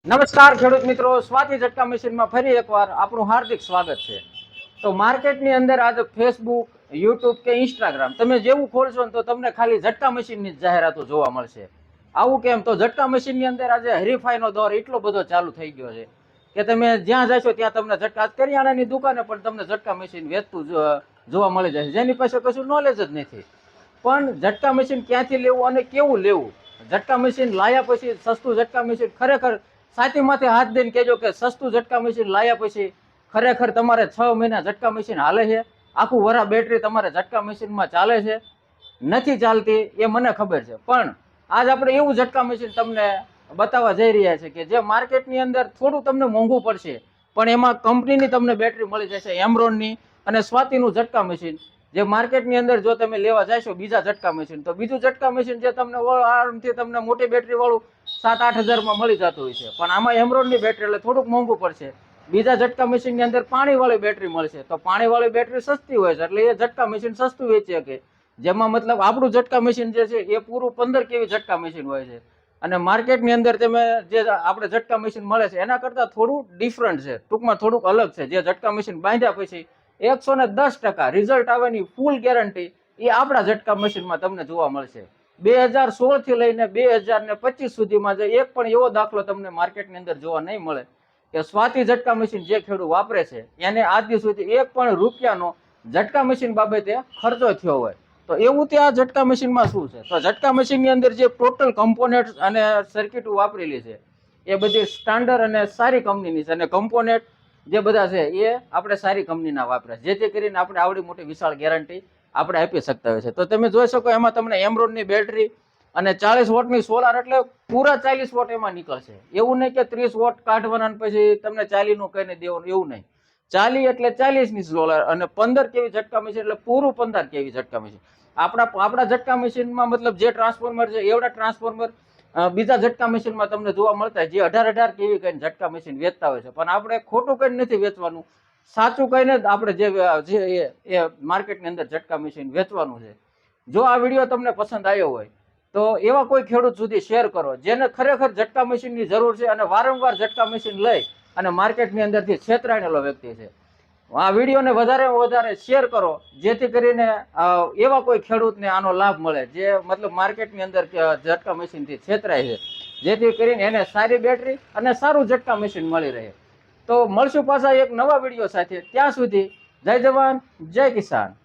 નમસ્કાર ખેડૂત મિત્રો, સ્વાતિ ઝટકા મશીનમાં ફરી એકવાર આપણું હાર્દિક સ્વાગત છે। તો માર્કેટની અંદર આજે ફેસબુક, યુટ્યુબ કે ઇન્સ્ટાગ્રામ તમે જેવું ખોલશો ને તો તમને ખાલી ઝટકા મશીનની જ જાહેરાતો જોવા મળશે। આવું કેમ? તો ઝટકા મશીનની અંદર આજે હરીફાઈનો દોર એટલો બધો ચાલુ થઈ ગયો છે કે તમે જ્યાં જશો ત્યાં તમને ઝટકા, કરિયાણાની દુકાને પણ તમને ઝટકા મશીન વેચતું જોવા મળી જશે, જેની પાસે કશું નોલેજ જ નથી। પણ ઝટકા મશીન ક્યાંથી લેવું અને કેવું લેવું, ઝટકા મશીન લાયા પછી સસ્તું ઝટકા મશીન, ખરેખર સાચીમાંથી હાથ દઈને કહેજો કે સસ્તું ઝટકા મશીન લાયા પછી ખરેખર તમારે 6 મહિના ઝટકા મશીન હાલે છે? આખું વરા બેટરી તમારે ઝટકા મશીનમાં ચાલે છે? નથી ચાલતી, એ મને ખબર છે। પણ આજ આપણે એવું ઝટકા મશીન તમને બતાવવા જઈ રહ્યા છે કે જે માર્કેટની અંદર થોડું તમને મોંઘું પડશે, પણ એમાં કંપનીની તમને બેટરી મળી જશે, એમરોનની અને સ્વાતિનું ઝટકા મશીન। જે માર્કેટની અંદર જો તમે લેવા જશો બીજા ઝટકા મશીન, તો બીજું ઝટકા મશીન જે તમને આરામથી તમને મોટી બેટરી વાળું 7-8 હજારમાં મળી જતું હોય છે, પણ આમાં એમરોનની બેટરી એટલે થોડુંક મોંઘું પડશે। બીજા ઝટકા મશીનની અંદર પાણીવાળી બેટરી મળશે, તો પાણીવાળી બેટરી સસ્તી હોય છે એટલે એ ઝટકા મશીન સસ્તું વેચી શકે। જેમાં મતલબ આપણું ઝટકા મશીન જે છે એ પૂરું 15 કેવી ઝટકા મશીન હોય છે, અને માર્કેટની અંદર તમે જે આપણે ઝટકા મશીન મળે છે એના કરતાં થોડું ડિફરન્ટ છે, ટૂંકમાં થોડુંક અલગ છે। જે ઝટકા મશીન બાંધ્યા પછી 110% રિઝલ્ટ આવવાની ફૂલ ગેરંટી એ આપણા ઝટકા મશીનમાં તમને જોવા મળશે। 2016 થી લઈને 2025 સુધીમાં જે એક પણ એવો દાખલો તમને માર્કેટની અંદર જોવા નહીં મળે કે સ્વાતિ ઝટકા મશીન જે ખેડૂત વાપરે છે એને આજ દી સુધી એક પણ રૂપિયાનો ઝટકા મશીન બાબતે ખર્ચો થયો હોય। તો એવું તે આ ઝટકા મશીનમાં શું છે? તો ઝટકા મશીનની અંદર જે ટોટલ કમ્પોનેન્ટ અને સર્કિટો વાપરેલી છે એ બધી સ્ટાન્ડર્ડ અને સારી કંપનીની છે, અને કમ્પોનેન્ટ જે બધા છે એ આપણે સારી કંપનીના વાપરે, જેથી કરીને આપણે આવડી મોટી વિશાળ ગેરંટી આપણે આપી શકતા હોય છે। તો તમે જોઈ શકો એમાં તમને એમરોનની બેટરી અને 40 વોટની સોલાર, એટલે પૂરા 40 વોટ એમાં નીકળશે। એવું નહીં કે 30 વોટ કાઢવાના પછી તમને 40 નું કહીને દેવાનું, એવું નહીં। 40 એટલે 40 ની સોલાર અને 15 કેવી ઝટકા મશીન એટલે પૂરું 15 કેવી ઝટકા મશીન। આપણા ઝટકા મશીનમાં મતલબ જે ટ્રાન્સફોર્મર છે એવડા ટ્રાન્સફોર્મર બીજા ઝટકા મશીનમાં તમને જોવા મળતા જે 18 કેવી કઈને ઝટકા મશીન વેચતા હોય છે, પણ આપણે ખોટું કઈ નથી વેચવાનું, સાચું કહીને આપણે જે માર્કેટની અંદર ઝટકા મશીન વેચવાનું છે। જો આ વિડીયો તમને પસંદ આવ્યો હોય તો એવા કોઈ ખેડૂત સુધી શેર કરો જેને ખરેખર ઝટકા મશીનની જરૂર છે અને વારંવાર ઝટકા મશીન લઈ અને માર્કેટની અંદરથી છેતરાયેલો વ્યક્તિ છે। આ વિડીયોને વધારે શેર કરો જેથી કરીને એવા કોઈ ખેડૂતને આનો લાભ મળે જે મતલબ માર્કેટની અંદર ઝટકા મશીનથી છેતરાય છે, જેથી કરીને એને સારી બેટરી અને સારું ઝટકા મશીન મળી રહે। તો મળશું પાછા એક નવા વિડીયો સાથે, ત્યાં સુધી જય જવાન જય કિસાન।